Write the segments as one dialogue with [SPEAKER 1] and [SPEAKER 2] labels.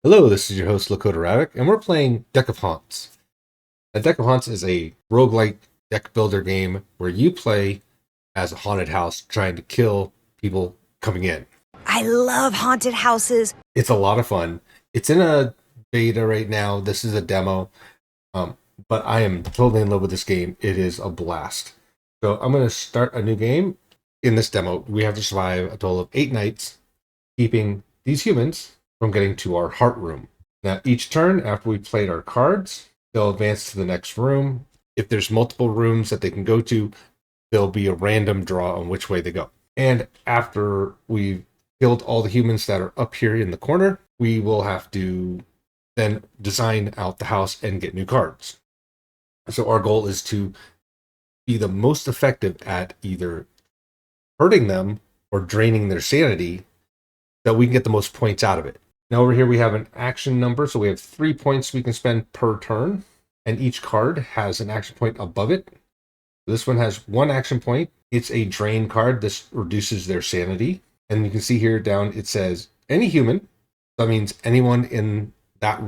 [SPEAKER 1] Hello, this is your host Lakota Ravoc, and we're playing Deck of Haunts. A Deck of Haunts is a roguelike deck builder game where you play as a haunted house trying to kill people coming in.
[SPEAKER 2] I love haunted houses.
[SPEAKER 1] It's a lot of fun. It's in a beta right now. This is a demo, but I am totally in love with this game. It is a blast. So I'm going to start a new game. In this demo, we have to survive a total of 8 nights, keeping these humans from getting to our heart room. Now, each turn after we played our cards, they'll advance to the next room. If there's multiple rooms that they can go to, there'll be a random draw on which way they go. And after we've killed all the humans that are up here in the corner, we will have to then design out the house and get new cards. So our goal is to be the most effective at either hurting them or draining their sanity so we can get the most points out of it. Now over here we have an action number, so we have 3 points we can spend per turn, and each card has an action point above it. This one has 1 action point. It's a drain card. This reduces their sanity. And you can see here down it says any human. That means anyone in that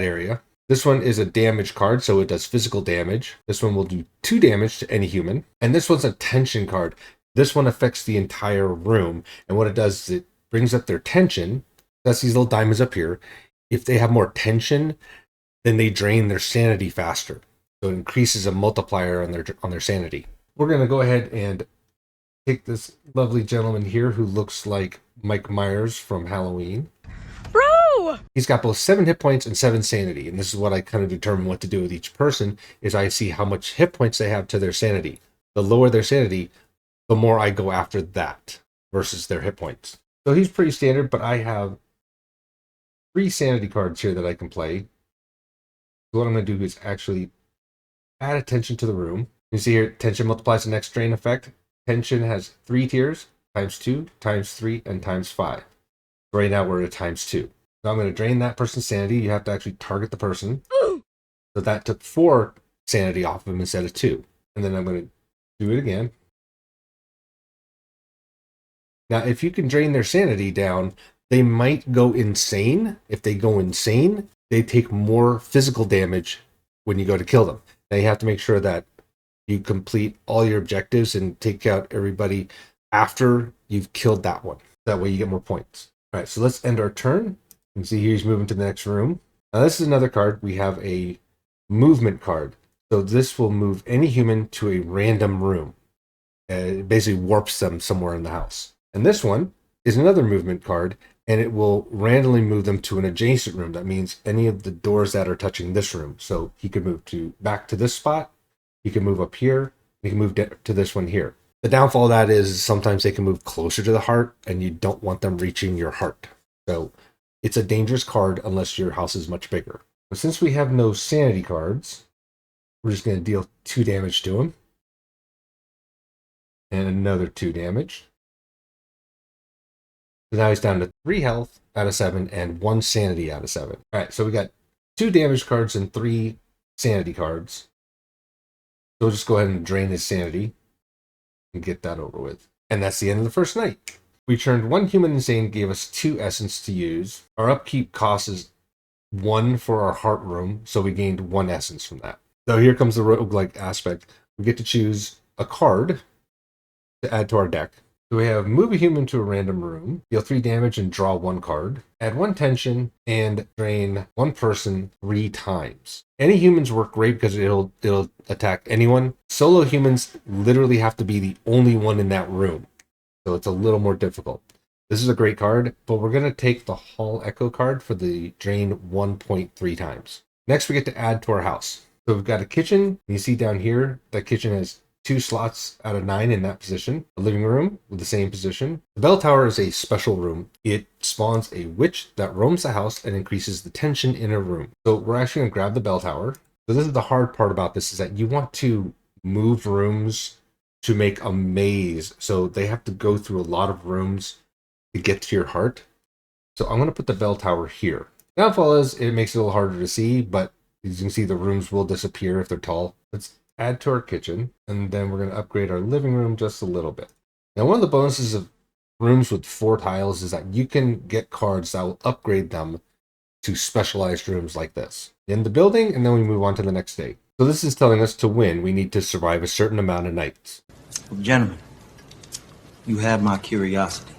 [SPEAKER 1] area. This one is a damage card, so it does physical damage. This one will do 2 damage to any human. And this one's a tension card. This one affects the entire room. And what it does is it brings up their tension. That's these little diamonds up here. If they have more tension, then they drain their sanity faster. So it increases a multiplier on their sanity. We're going to go ahead and take this lovely gentleman here who looks like Mike Myers from Halloween.
[SPEAKER 2] Bro!
[SPEAKER 1] He's got both 7 hit points and 7 sanity. And this is what I kind of determine what to do with each person is I see how much hit points they have to their sanity. The lower their sanity, the more I go after that versus their hit points. So he's pretty standard, but I have 3 sanity cards here that I can play. So what I'm going to do is actually add attention to the room. You see here, tension multiplies the next drain effect. Tension has 3 tiers, times 2, times 3, and times 5. Right now we're at times 2. So I'm going to drain that person's sanity. You have to actually target the person. So that took 4 sanity off of him instead of 2. And then I'm going to do it again. Now, if you can drain their sanity down, they might go insane. If they go insane, they take more physical damage when you go to kill them. Now, you have to make sure that you complete all your objectives and take out everybody after you've killed that one. That way you get more points. All right, so let's end our turn. You can see here he's moving to the next room. Now, this is another card. We have a movement card. So this will move any human to a random room. It basically warps them somewhere in the house. And this one is another movement card, and it will randomly move them to an adjacent room. That means any of the doors that are touching this room. So he could move back to this spot. He can move up here. He can move to this one here. The downfall of that is sometimes they can move closer to the heart, and you don't want them reaching your heart. So it's a dangerous card unless your house is much bigger. But since we have no sanity cards, we're just going to deal 2 damage to him. And another 2 damage. So now he's down to 3 health out of 7 and 1 sanity out of 7. All right, so we got 2 damage cards and 3 sanity cards. So we'll just go ahead and drain his sanity and get that over with. And that's the end of the first night. We turned 1 human insane, gave us 2 essence to use. Our upkeep cost is 1 for our heart room, so we gained 1 essence from that. So here comes the roguelike aspect. We get to choose a card to add to our deck. So we have move a human to a random room, deal 3 damage and draw 1 card, add 1 tension, and drain 1 person 3 times. Any humans work great because it'll attack anyone. Solo humans literally have to be the only one in that room. So it's a little more difficult. This is a great card, but we're going to take the Hall Echo card for the drain 1.3 times. Next, we get to add to our house. So we've got a kitchen. You see down here, that kitchen has 2 slots out of 9 in that position. A living room with the same position. The bell tower is a special room. It spawns a witch that roams the house and increases the tension in a room. So we're actually going to grab the bell tower. So this is the hard part about this, is that you want to move rooms to make a maze. So they have to go through a lot of rooms to get to your heart. So I'm going to put the bell tower here. Downfall is it makes it a little harder to see, but as you can see, the rooms will disappear if they're tall. Let's add to our kitchen, and then we're going to upgrade our living room just a little bit. Now, one of the bonuses of rooms with 4 tiles is that you can get cards that will upgrade them to specialized rooms like this in the building, and then we move on to the next day. So this is telling us to win, we need to survive a certain amount of nights.
[SPEAKER 3] Well, gentlemen, you have my curiosity,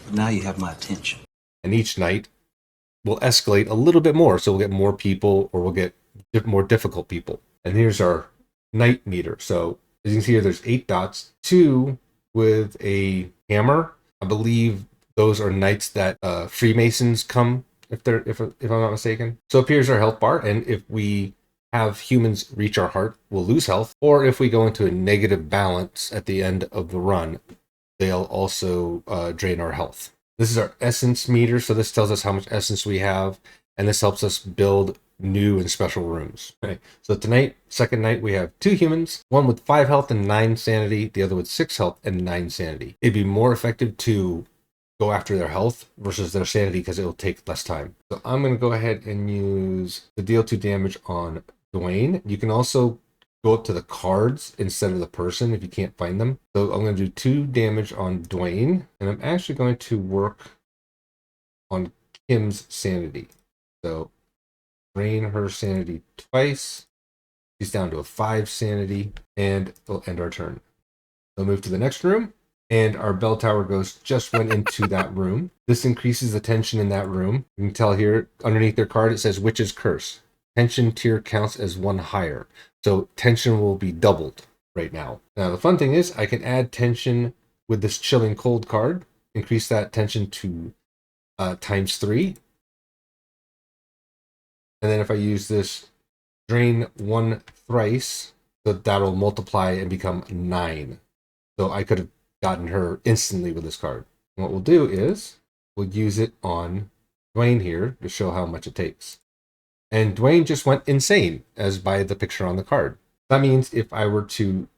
[SPEAKER 3] but now you have my attention.
[SPEAKER 1] And each night will escalate a little bit more, so we'll get more people, or we'll get more difficult people. And here's our night meter. So as you can see here, there's 8 dots, 2 with a hammer. I believe those are knights that Freemasons come, if I'm not mistaken. So up here's our health bar, and if we have humans reach our heart, we'll lose health. Or if we go into a negative balance at the end of the run, they'll also drain our health. This is our essence meter, so this tells us how much essence we have, and this helps us build new and special rooms. Okay, so tonight, second night, we have 2 humans, one with 5 health and 9 sanity, the other with 6 health and 9 sanity. It'd be more effective to go after their health versus their sanity because it will take less time. So I'm going to go ahead and use the deal 2 damage on Dwayne. You can also go up to the cards instead of the person if you can't find them. So I'm going to do 2 damage on Dwayne, and I'm actually going to work on Kim's sanity. So drain her sanity twice. She's down to a 5 sanity, and we'll end our turn. We'll move to the next room, and our bell tower ghost just went into that room. This increases the tension in that room. You can tell here underneath their card it says Witch's Curse. Tension tier counts as 1 higher. So tension will be doubled right now. Now the fun thing is I can add tension with this Chilling Cold card, increase that tension to times 3. And then if I use this drain 1 thrice, that'll multiply and become 9. So I could have gotten her instantly with this card. And what we'll do is we'll use it on Dwayne here to show how much it takes. And Dwayne just went insane, as by the picture on the card. That means if I were to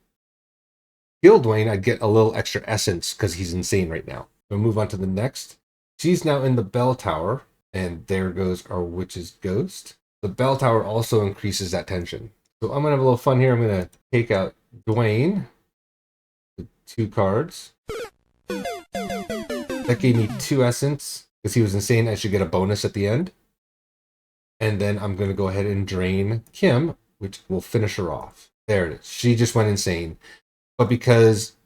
[SPEAKER 1] kill Dwayne, I'd get a little extra essence because he's insane right now. We'll move on to the next. She's now in the bell tower, and there goes our witch's ghost. The bell tower also increases that tension. So I'm going to have a little fun here. I'm going to take out Dwayne with 2 cards. That gave me 2 essence. Because he was insane, I should get a bonus at the end. And then I'm going to go ahead and drain Kim, which will finish her off. There it is. She just went insane. But because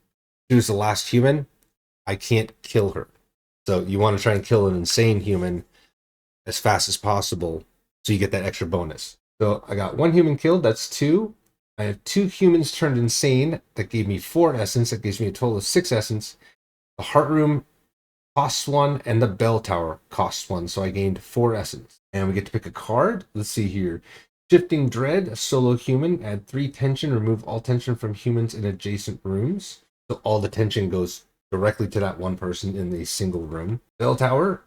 [SPEAKER 1] she was the last human, I can't kill her. So you want to try and kill an insane human as fast as possible so you get that extra bonus. So I got 1 human killed. That's 2. I have 2 humans turned insane. That gave me 4 essence. That gives me a total of 6 essence. The heart room costs 1, and the bell tower costs 1. So I gained 4 essence. And we get to pick a card. Let's see here. Shifting Dread, a solo human. Add 3 tension. Remove all tension from humans in adjacent rooms. So all the tension goes directly to that one person in a single room. Bell tower,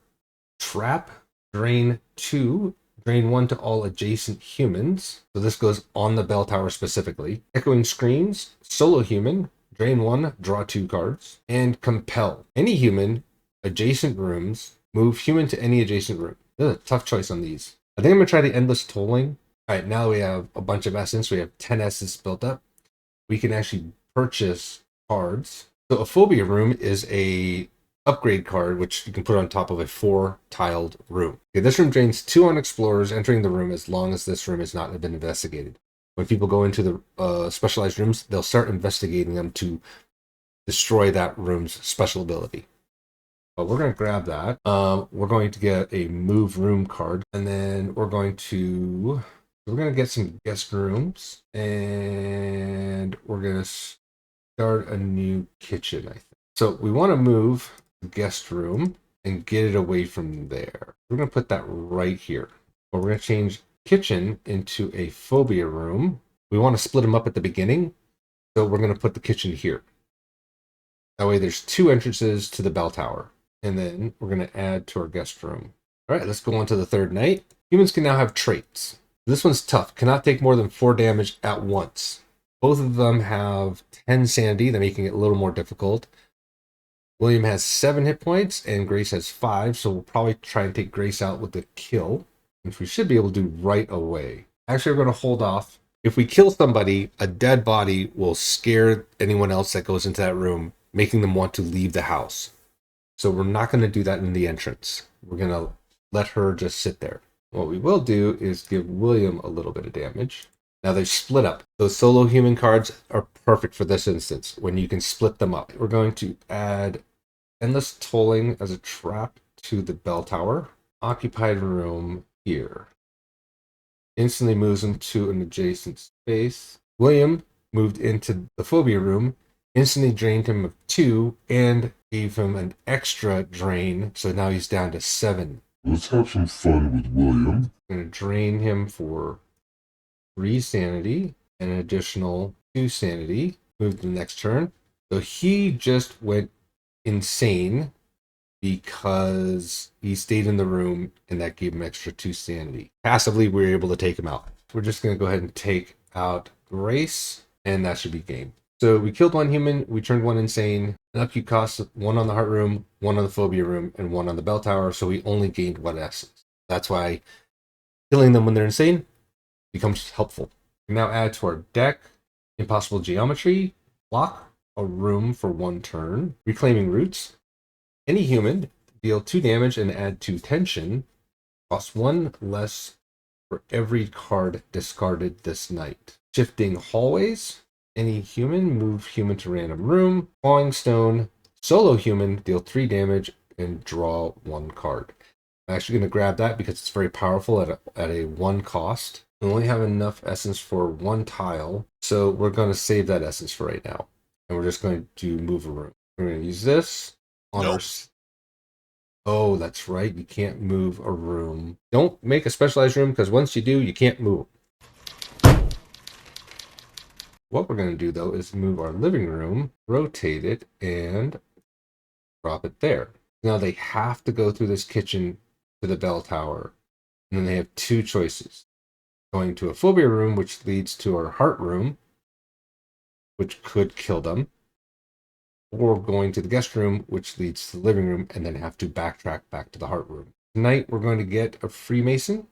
[SPEAKER 1] trap, drain 2. Drain 1 to all adjacent humans. So this goes on the bell tower specifically. Echoing Screams, solo human. Drain 1, draw 2 cards. And compel. Any human, adjacent rooms. Move human to any adjacent room. This is a tough choice on these. I think I'm going to try the endless tolling. All right, now we have a bunch of essence. We have 10 essence built up. We can actually purchase cards. So a phobia room is a upgrade card, which you can put on top of a 4-tiled room. Okay, this room drains 2 on explorers entering the room as long as this room has not been investigated. When people go into the specialized rooms, they'll start investigating them to destroy that room's special ability. But we're going to grab that. We're going to get a move room card, and then we're going to get some guest rooms, and we're going to start a new kitchen, I think. So we want to move the guest room and get it away from there. We're going to put that right here. But we're going to change kitchen into a phobia room. We want to split them up at the beginning, so we're going to put the kitchen here. That way there's 2 entrances to the bell tower. And then we're going to add to our guest room. All right, let's go on to the third night. Humans can now have traits. This one's tough. Cannot take more than 4 damage at once. Both of them have 10 sanity. They're making it a little more difficult. William has 7 hit points and Grace has 5. So we'll probably try and take Grace out with the kill, which we should be able to do right away. Actually, we're going to hold off. If we kill somebody, a dead body will scare anyone else that goes into that room, making them want to leave the house. So we're not going to do that in the entrance. We're going to let her just sit there. What we will do is give William a little bit of damage. Now they split up. Those solo human cards are perfect for this instance when you can split them up. We're going to add endless tolling as a trap to the bell tower. Occupied room here. Instantly moves him to an adjacent space. William moved into the phobia room, instantly drained him of 2 and gave him an extra drain, so now he's down to 7.
[SPEAKER 4] Let's have some fun with William.
[SPEAKER 1] I'm going to drain him for 3 sanity and an additional 2 sanity. Move to the next turn. So he just went insane because he stayed in the room and that gave him extra 2 sanity. Passively, we were able to take him out. We're just going to go ahead and take out Grace, and that should be game. So we killed 1 human, we turned 1 insane. An upkeep cost 1 on the heart room, 1 on the phobia room, and 1 on the bell tower, so we only gained 1 essence. That's why killing them when they're insane becomes helpful. We now add to our deck Impossible Geometry, block a room for 1 turn, Reclaiming Roots. Any human, deal 2 damage and add 2 tension, costs 1 less for every card discarded this night. Shifting Hallways, any human, move human to random room. Clawing Stone, solo human, deal 3 damage and draw 1 card. I'm actually going to grab that because it's very powerful at a 1 cost. We only have enough essence for 1 tile, so we're going to save that essence for right now. And we're just going to move a room. We're going to use this on our... Oh, that's right. You can't move a room. Don't make a specialized room because once you do, you can't move. What we're going to do, though, is move our living room, rotate it, and drop it there. Now they have to go through this kitchen to the bell tower. And then they have 2 choices. Going to a phobia room, which leads to our heart room, which could kill them. Or going to the guest room, which leads to the living room, and then have to backtrack back to the heart room. Tonight, we're going to get a Freemason.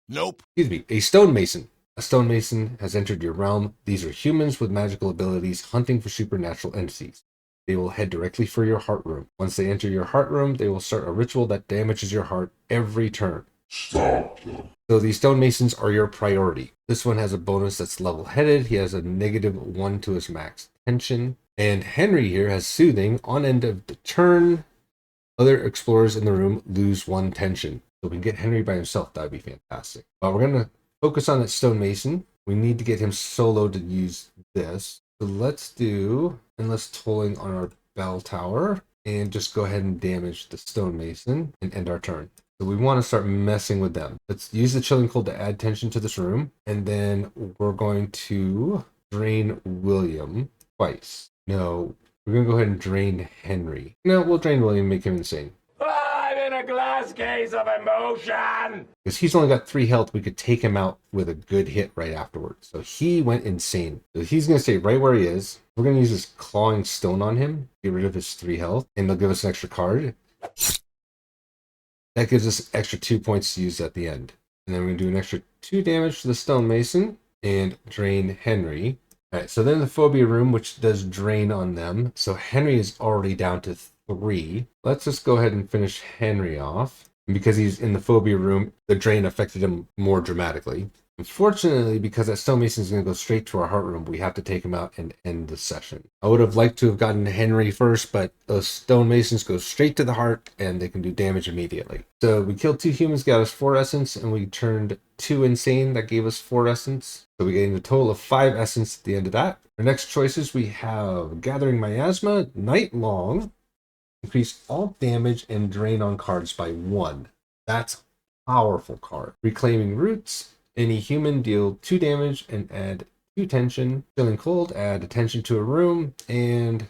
[SPEAKER 5] Nope.
[SPEAKER 1] Excuse me, a stonemason. A stonemason has entered your realm. These are humans with magical abilities hunting for supernatural entities. They will head directly for your heart room. Once they enter your heart room, they will start a ritual that damages your heart every turn.
[SPEAKER 4] Stop them.
[SPEAKER 1] So these stonemasons are your priority. This one has a bonus that's level-headed. He has a -1 to his max tension. And Henry here has soothing. On end of the turn, other explorers in the room lose 1 tension. So we can get Henry by himself. That would be fantastic. But we're going to focus on that stonemason. We need to get him solo to use this. So let's do endless tolling on our bell tower and just go ahead and damage the stonemason and end our turn. So we want to start messing with them. Let's use the chilling cold to add tension to this room. And then we're going to drain William twice. No, we're going to go ahead and drain Henry. No, we'll drain William, make him insane.
[SPEAKER 5] I'm in a glass case of emotion!
[SPEAKER 1] Because he's only got 3 health, we could take him out with a good hit right afterwards. So he went insane. So he's going to stay right where he is. We're going to use this clawing stone on him, get rid of his 3 health, and they'll give us an extra card. That gives us extra 2 points to use at the end. And then we're going to do an extra 2 damage to the stonemason and drain Henry. Alright, so then the phobia room, which does drain on them. So Henry is already down to 3. Let's just go ahead and finish Henry off. And because he's in the phobia room, the drain affected him more dramatically. Unfortunately, because that stonemason is going to go straight to our heart room, we have to take him out and end the session. I would have liked to have gotten Henry first, but those stonemasons go straight to the heart and they can do damage immediately. So we killed 2 humans, got us 4 essence, and we turned 2 insane. That gave us 4 essence. So we gained a total of 5 essence at the end of that. Our next choices, we have Gathering Miasma, Night Long, increase all damage and drain on cards by 1. That's a powerful card. Reclaiming Roots. Any human, deal 2 damage and add 2 tension. Chilling Cold, add a tension to a room. And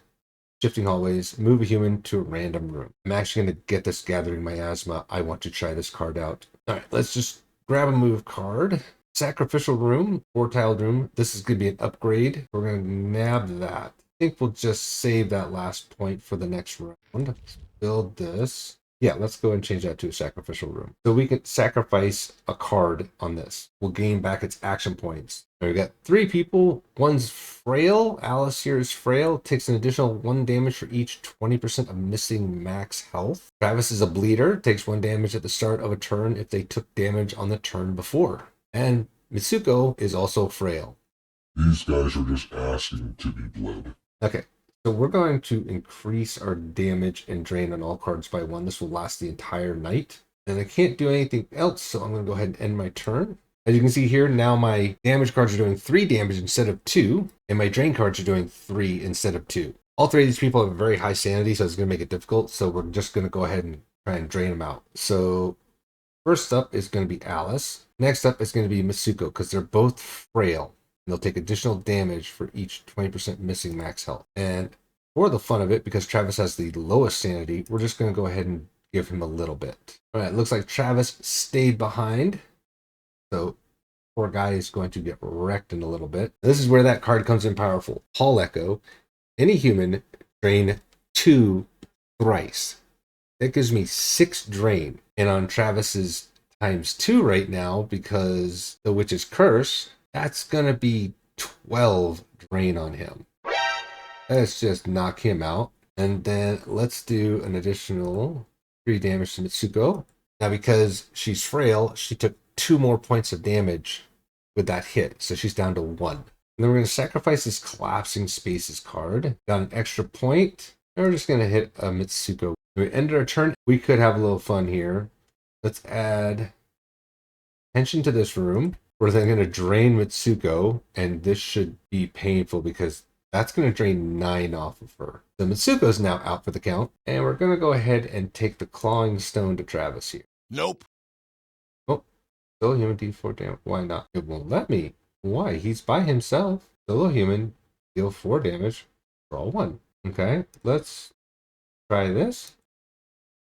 [SPEAKER 1] Shifting Hallways, move a human to a random room. I'm actually going to get this Gathering Miasma. I want to try this card out. Alright, let's just grab a move card. Sacrificial Room, 4-tiled room. This is going to be an upgrade. We're going to nab that. I think we'll just save that last point for the next round. Let's build this. Yeah, let's go and change that to a sacrificial room. So we can sacrifice a card on this. We'll gain back its action points. We got 3 people. One's frail. Alice here is frail. Takes an additional 1 damage for each 20% of missing max health. Travis is a bleeder. Takes 1 damage at the start of a turn if they took damage on the turn before. And Mitsuko is also frail.
[SPEAKER 4] These guys are just asking to be bled.
[SPEAKER 1] Okay. So we're going to increase our damage and drain on all cards by 1. This will last the entire night. And I can't do anything else, so I'm going to go ahead and end my turn. As you can see here, now my damage cards are doing 3 damage instead of 2, and my drain cards are doing 3 instead of 2. All 3 of these people have very high sanity, so it's going to make it difficult. So we're just going to go ahead and try and drain them out. So first up is going to be Alice. Next up is going to be Mitsuko, because they're both frail. They'll take additional damage for each 20% missing max health. And for the fun of it, because Travis has the lowest sanity, we're just going to go ahead and give him a little bit. All right, looks like Travis stayed behind. So poor guy is going to get wrecked in a little bit. This is where that card comes in powerful. Hall Echo. Any human, drain 2 thrice. That gives me 6 drain. And on Travis's times 2 right now, because the Witch's Curse, that's going to be 12 drain on him. Let's just knock him out. And then let's do an additional 3 damage to Mitsuko. Now, because she's frail, she took 2 more points of damage with that hit. So she's down to 1. And then we're going to sacrifice this Collapsing Spaces card. Got an extra point. And we're just going to hit a Mitsuko. When we end our turn, we could have a little fun here. Let's add tension to this room. We're then going to drain Mitsuko, and this should be painful because that's going to drain 9 off of her. So Mitsuko's now out for the count, and we're going to go ahead and take the Clawing Stone to Travis here.
[SPEAKER 6] Nope.
[SPEAKER 1] Oh, solo human D4 damage. Why not? It won't let me. Why? He's by himself. Solo human, deal 4 damage, draw 1. Okay, let's try this.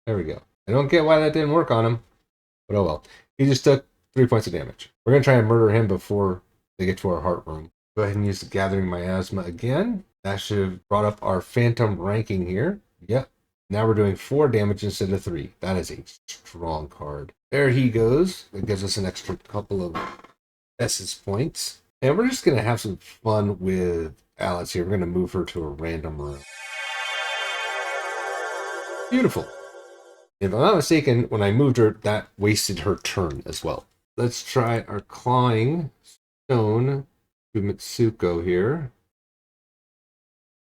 [SPEAKER 1] There we go. I don't get why that didn't work on him, but oh well. He just took 3 points of damage. We're going to try and murder him before they get to our heart room. Go ahead and use the Gathering Miasma again. That should have brought up our Phantom ranking here. Yep. Now we're doing 4 damage instead of 3. That is a strong card. There he goes. It gives us an extra couple of essence points. And we're just going to have some fun with Alice here. We're going to move her to a random room. Beautiful. If I'm not mistaken, when I moved her, that wasted her turn as well. Let's try our Clawing Stone to Mitsuko here.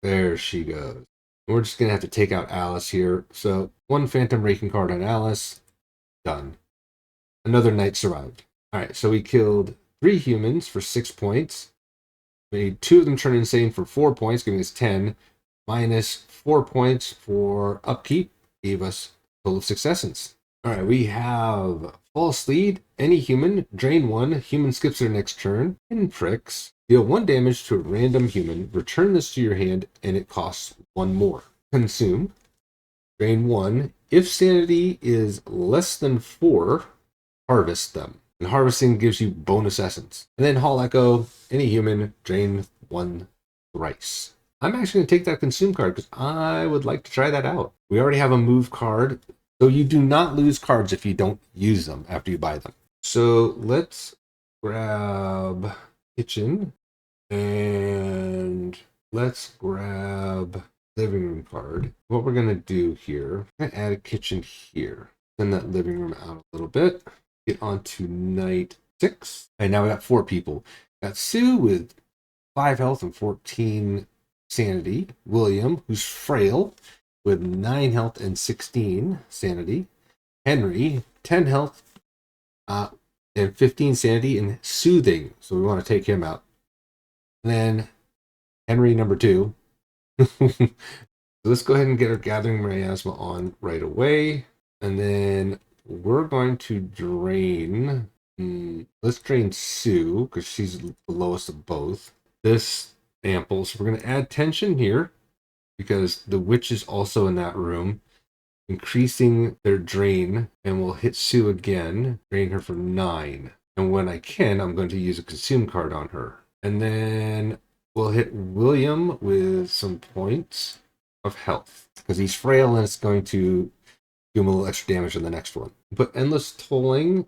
[SPEAKER 1] There she goes. We're just going to have to take out Alice here. So 1 Phantom Raking card on Alice. Done. Another night survived. Alright, so we killed 3 humans for 6 points. Made 2 of them turn insane for 4 points, giving us 10. Minus 4 points for upkeep. Gave us a total of 6 essence. Alright, we have False Lead. Any human, drain 1. Human skips their next turn. Pinpricks. Deal 1 damage to a random human. Return this to your hand, and it costs 1 more. Consume. Drain 1. If sanity is less than 4, harvest them. And harvesting gives you bonus essence. And then Hall Echo. Any human, drain 1 thrice. I'm actually going to take that consume card because I would like to try that out. We already have a move card. So you do not lose cards if you don't use them after you buy them. So let's grab kitchen and let's grab living room card. What we're going to do here, I'm going to add a kitchen here. Send that living room out a little bit. Get on to night 6. And now we got 4 people. Got Sue with 5 health and 14 sanity. William, who's frail, with 9 health and 16 sanity. Henry, 10 health and 15 sanity and soothing. So we want to take him out. And then Henry number 2. So let's go ahead and get our Gathering Miasma on right away. And then we're going to drain. Let's drain Sue because she's the lowest of both. This ample. So we're going to add tension here, because the witch is also in that room, increasing their drain, and we'll hit Sue again, drain her for 9. And when I can, I'm going to use a consume card on her. And then we'll hit William with some points of health, because he's frail and it's going to do him a little extra damage on the next one. But endless tolling,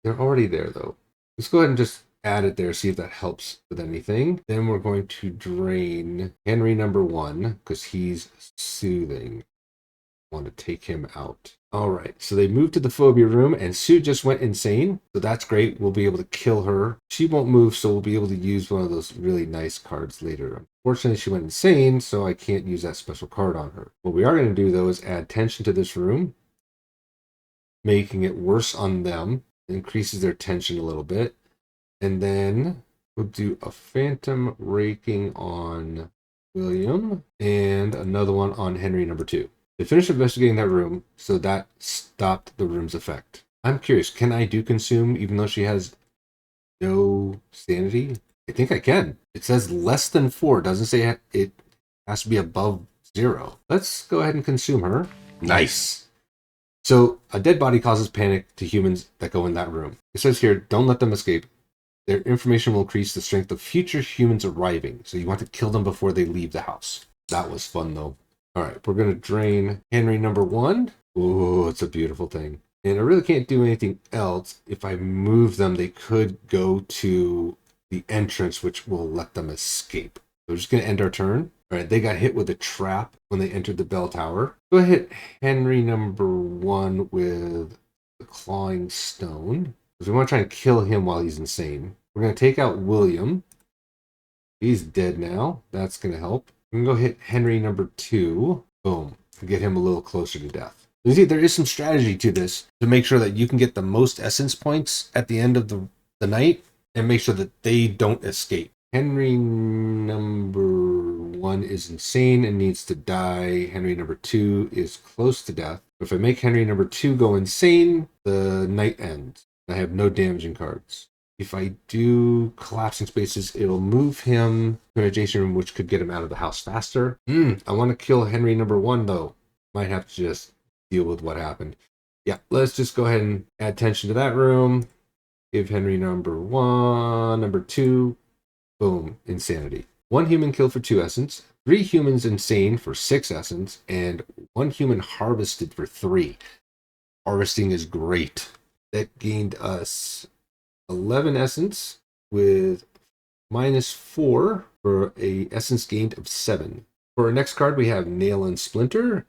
[SPEAKER 1] they're already there though. Let's go ahead and just add it there, see if that helps with anything. Then we're going to drain Henry number 1 because he's soothing. I want to take him out. All right, so they moved to the phobia room and Sue just went insane. So that's great. We'll be able to kill her. She won't move, so we'll be able to use one of those really nice cards later. Unfortunately, she went insane, so I can't use that special card on her. What we are going to do, though, is add tension to this room, making it worse on them. It increases their tension a little bit. And then we'll do a phantom raking on William and another one on Henry number 2. They finished investigating that room, so that stopped the room's effect. I'm curious, can I do consume even though she has no sanity? I think I can. It says less than 4. It doesn't say it has to be above 0. Let's go ahead and consume her. Nice. So a dead body causes panic to humans that go in that room. It says here, don't let them escape. Their information will increase the strength of future humans arriving. So you want to kill them before they leave the house. That was fun though. All right, we're going to drain Henry number 1. Oh, it's a beautiful thing. And I really can't do anything else. If I move them, they could go to the entrance, which will let them escape. So we're just going to end our turn. All right, they got hit with a trap when they entered the bell tower. Go ahead, Henry number 1 with the clawing stone. Because we want to try and kill him while he's insane. We're going to take out William. He's dead now. That's going to help. We can go hit Henry number 2. Boom. Get him a little closer to death. You see, there is some strategy to this to make sure that you can get the most essence points at the end of the night and make sure that they don't escape. Henry number 1 is insane and needs to die. Henry number 2 is close to death. If I make Henry number 2 go insane, the night ends. I have no damaging cards. If I do collapsing spaces, it'll move him to an adjacent room, which could get him out of the house faster. I want to kill Henry number 1, though. Might have to just deal with what happened. Yeah, let's just go ahead and add tension to that room. Give Henry number 1, number 2. Boom, insanity. 1 human killed for 2 essence. 3 humans insane for 6 essence. And 1 human harvested for 3. Harvesting is great. That gained us 11 essence with -4 for a essence gained of 7. For our next card, we have Nail and Splinter.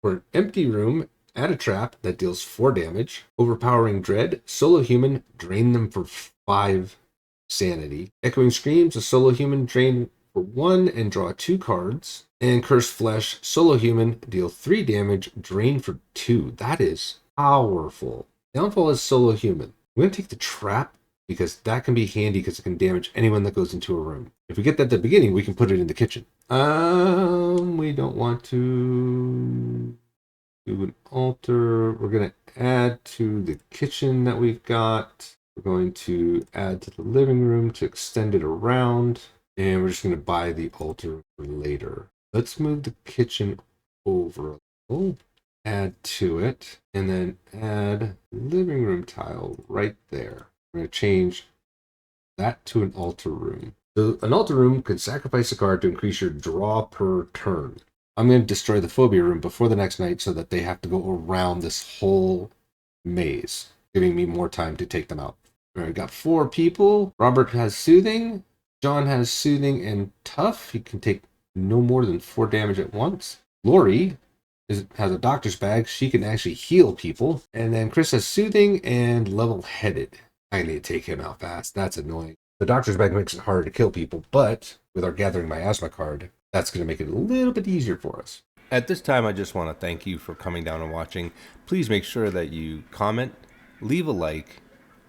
[SPEAKER 1] For an empty room, add a trap that deals 4 damage. Overpowering Dread, solo human, drain them for 5 sanity. Echoing Screams, a solo human, drain for 1 and draw 2 cards. And Cursed Flesh, solo human, deal 3 damage, drain for 2. That is powerful. Downfall is solo human. I'm going to take the trap because that can be handy because it can damage anyone that goes into a room. If we get that at the beginning, we can put it in the kitchen. We don't want to do an altar. We're going to add to the kitchen that we've got. We're going to add to the living room to extend it around. And we're just going to buy the altar for later. Let's move the kitchen over a little. Add to it. And then add living room tile right there. We're going to change that to an altar room. So an altar room could sacrifice a card to increase your draw per turn. I'm going to destroy the phobia room before the next night so that they have to go around this whole maze, giving me more time to take them out. All right, got 4 people. Robert has soothing. John has soothing and tough. He can take no more than 4 damage at once. Lori has a doctor's bag. She can actually heal people. And then Chris has soothing and level-headed. I need to take him out fast. That's annoying. The doctor's bag makes it harder to kill people, but with our Gathering Miasma card, that's going to make it a little bit easier for us. At this time, I just want to thank you for coming down and watching. Please make sure that you comment, leave a like,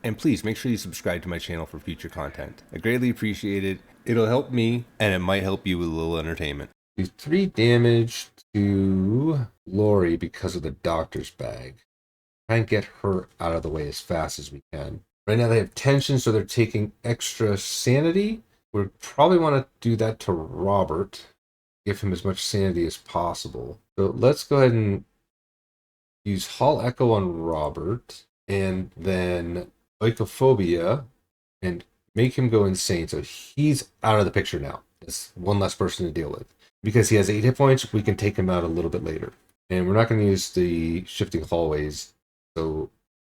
[SPEAKER 1] and please make sure you subscribe to my channel for future content. I greatly appreciate it. It'll help me, and it might help you with a little entertainment. Do 3 damage to Lori because of the doctor's bag. Try and get her out of the way as fast as we can. Right now they have tension, so they're taking extra sanity. We probably want to do that to Robert. Give him as much sanity as possible. So let's go ahead and use Hall Echo on Robert. And then Oikophobia. And make him go insane. So he's out of the picture now. That's 1 less person to deal with. Because he has 8 hit points, we can take him out a little bit later. And we're not going to use the shifting hallways. So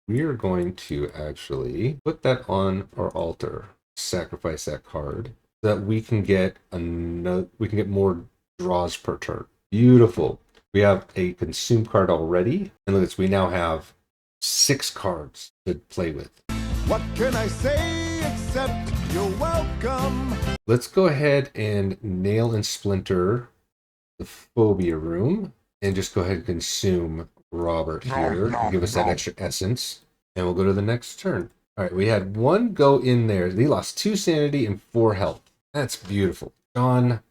[SPEAKER 1] we are going to actually put that on our altar, sacrifice that card, so that we can get more draws per turn. Beautiful. We have a consume card already, and look at this, we now have 6 cards to play with.
[SPEAKER 6] What can I say except you're welcome?
[SPEAKER 1] Let's go ahead and nail and splinter the phobia room, and just go ahead and consume Robert here to give us that extra essence, and we'll go to the next turn. All right, we had 1 go in there. He lost 2 sanity and 4 health. That's beautiful. John,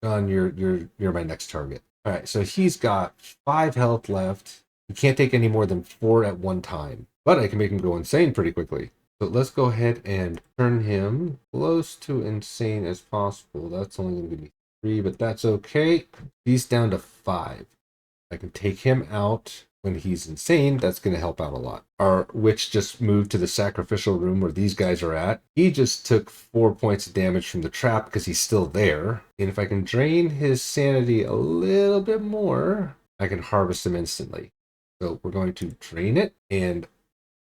[SPEAKER 1] you're my next target. All right, so he's got 5 health left. He can't take any more than 4 at one time, but I can make him go insane pretty quickly. So let's go ahead and turn him close to insane as possible. That's only going to be 3, but that's okay. He's down to 5. I can take him out when he's insane. That's going to help out a lot. Our witch just moved to the sacrificial room where these guys are at. He just took 4 points of damage from the trap because he's still there. And if I can drain his sanity a little bit more, I can harvest him instantly. So we're going to drain it and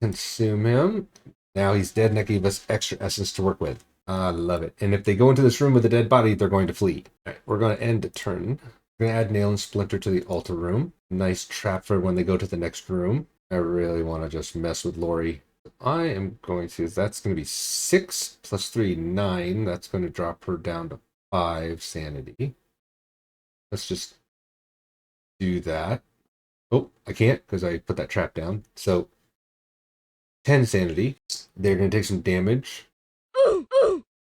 [SPEAKER 1] consume him. Now he's dead, and that gave us extra essence to work with. I love it. And if they go into this room with a dead body, they're going to flee. All right, we're going to end the turn. We're going to add nail and splinter to the altar room. Nice trap for when they go to the next room. I really want to just mess with Lori. I am going to, that's going to be 6 plus 3, 9. That's going to drop her down to 5 sanity. Let's just do that. Oh, I can't because I put that trap down. So 10 sanity. They're going to take some damage.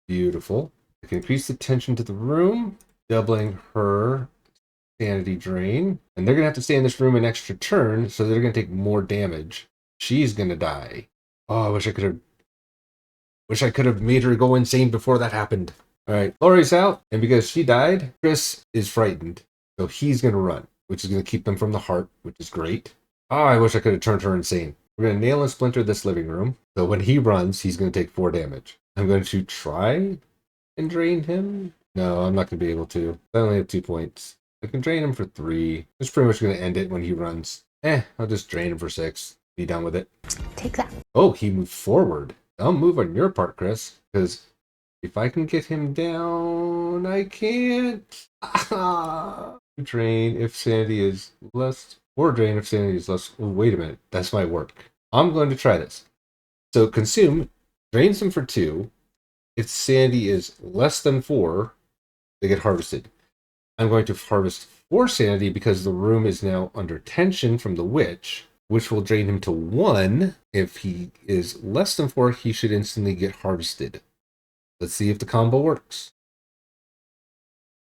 [SPEAKER 1] Beautiful. I can increase the tension to the room, doubling her sanity drain. And they're going to have to stay in this room an extra turn, so they're going to take more damage. She's going to die. Oh, I wish I could have made her go insane before that happened. All right, Lori's out, and because she died, Chris is frightened. So he's going to run, which is going to keep them from the heart, which is great. Oh, I wish I could have turned her insane. We're going to nail and splinter this living room. So when he runs, he's going to take 4 damage. I'm going to try and drain him. No, I'm not going to be able to. I only have 2 points. I can drain him for 3. It's pretty much going to end it when he runs. I'll just drain him for 6. Be done with it.
[SPEAKER 2] Take that.
[SPEAKER 1] Oh, he moved forward. I'll move on your part, Chris, because if I can get him down, I can't. Drain if sanity is less, or drain if sanity is less. Oh, wait a minute. That's my work. I'm going to try this. So consume, drains them for 2. If sanity is less than 4, they get harvested. I'm going to harvest 4 sanity because the room is now under tension from the witch, which will drain him to 1. If he is less than 4, he should instantly get harvested. Let's see if the combo works.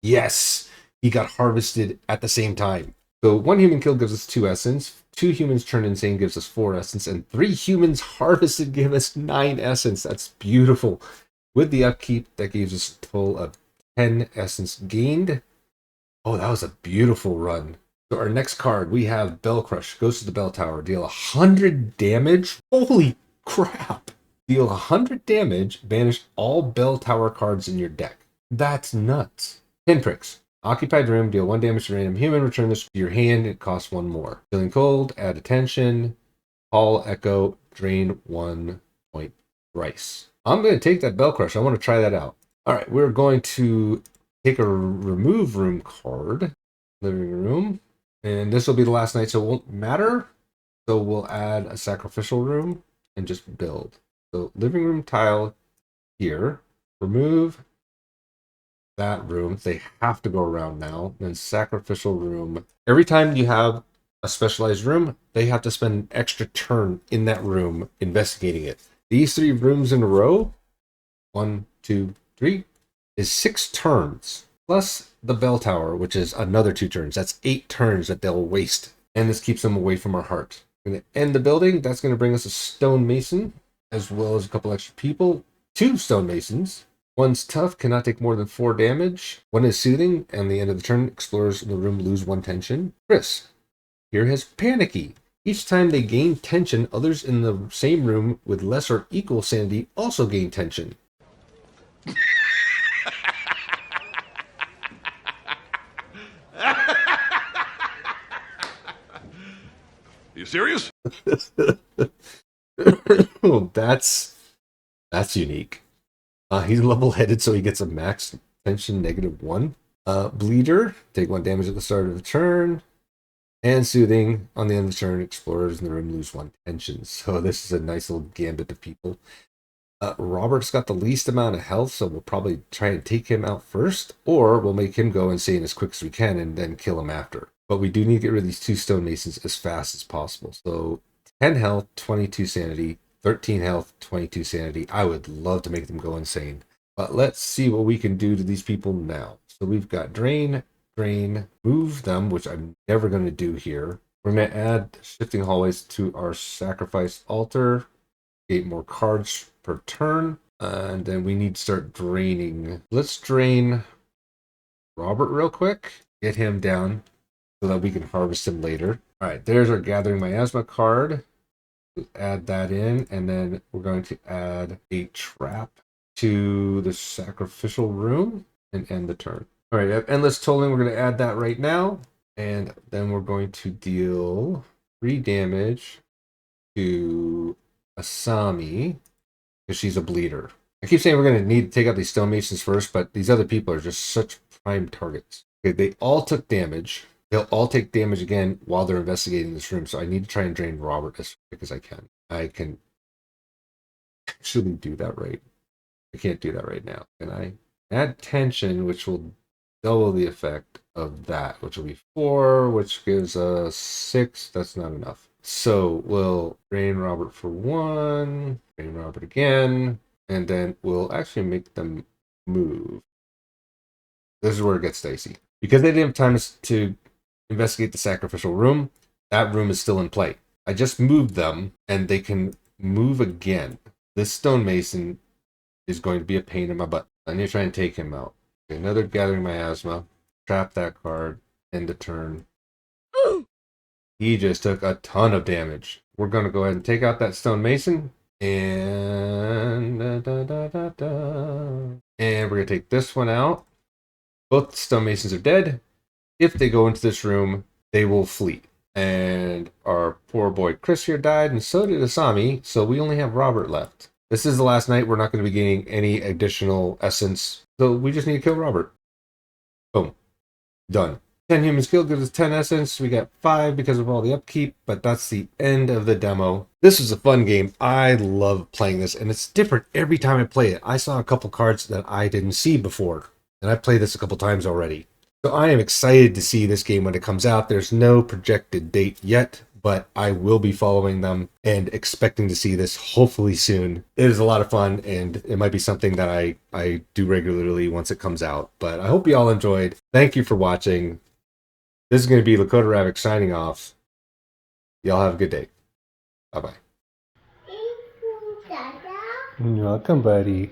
[SPEAKER 1] Yes, he got harvested at the same time. So 1 human kill gives us 2 essence, 2 humans turn insane gives us 4 essence, and 3 humans harvested give us 9 essence. That's beautiful. With the upkeep, that gives us a total of 10 essence gained. Oh, that was a beautiful run. So our next card, we have Bell Crush. Goes to the bell tower. Deal 100 damage. Holy crap. Deal 100 damage. Banish all bell tower cards in your deck. That's nuts. Pinpricks. Occupied room. Deal 1 damage to random human. Return this to your hand. It costs 1 more. Feeling cold. Add attention. Call echo. Drain 1 point thrice. I'm going to take that Bell Crush. I want to try that out. All right. We're going to take a remove room card. Living room. And this will be the last night, so it won't matter. So we'll add a sacrificial room and just build. So living room tile here. Remove that room. They have to go around now. Then sacrificial room. Every time you have a specialized room, they have to spend an extra turn in that room investigating it. These 3 rooms in a row, 1, 2, 3, is 6 turns. Plus the bell tower, which is another 2 turns. That's 8 turns that they'll waste. And this keeps them away from our heart. We're going to end the building. That's going to bring us a stonemason, as well as a couple extra people. 2 stonemasons. 1's tough, cannot take more than 4 damage. 1 is soothing, and the end of the turn, explorers in the room lose 1 tension. Chris here has panicky. Each time they gain tension, others in the same room with less or equal sanity also gain tension.
[SPEAKER 7] You serious?
[SPEAKER 1] Oh, that's unique. He's level-headed, so he gets a max tension -1. Bleeder, take 1 damage at the start of the turn. And soothing, on the end of the turn, explorers in the room lose 1 tension. So this is a nice little gambit of people. Robert's got the least amount of health, so we'll probably try and take him out first, or we'll make him go insane as quick as we can and then kill him after. But we do need to get rid of these 2 stonemasons as fast as possible. So 10 health, 22 sanity, 13 health, 22 sanity. I would love to make them go insane. But let's see what we can do to these people now. So we've got drain, move them, which I'm never going to do here. We're going to add shifting hallways to our sacrifice altar. 8 more cards per turn. And then we need to start draining. Let's drain Robert real quick. Get him down so that we can harvest him later. All right, there's our Gathering Miasma card. Add that in, and then we're going to add a trap to the sacrificial room and end the turn. All right, I have Endless Tolling. We're going to add that right now. And then we're going to deal 3 damage to Asami because she's a bleeder. I keep saying we're going to need to take out these stonemasons first, but these other people are just such prime targets. Okay, they all took damage. They'll all take damage again while they're investigating this room. So I need to try and drain Robert as quick as I can. I can actually do that right. I can't do that right now. Can I add tension, which will double the effect of that, which will be 4, which gives us 6. That's not enough. So we'll drain Robert for 1, drain Robert again, and then we'll actually make them move. This is where it gets dicey. Because they didn't have time to investigate the sacrificial room, that room is still in play. I just moved them, and they can move again. This stonemason is going to be a pain in my butt. I need to try and take him out. Okay, another Gathering Miasma. Trap that card. End the turn. He just took a ton of damage. We're going to go ahead and take out that stonemason. And and we're going to take this one out. Both stonemasons are dead. If they go into this room, they will flee. And our poor boy Chris here died, and so did Asami, so we only have Robert left. This is the last night. We're not going to be gaining any additional essence, so we just need to kill Robert. Boom. Done. 10 humans killed gives us 10 essence. We got 5 because of all the upkeep, but that's the end of the demo. This was a fun game. I love playing this, and it's different every time I play it. I saw a couple cards that I didn't see before, and I played this a couple times already. So I am excited to see this game when it comes out. There's no projected date yet, but I will be following them and expecting to see this hopefully soon. It is a lot of fun, and it might be something that I do regularly once it comes out. But I hope you all enjoyed. Thank you for watching. This is going to be Lakota Ravoc signing off. Y'all have a good day. Bye-bye. You're welcome, buddy.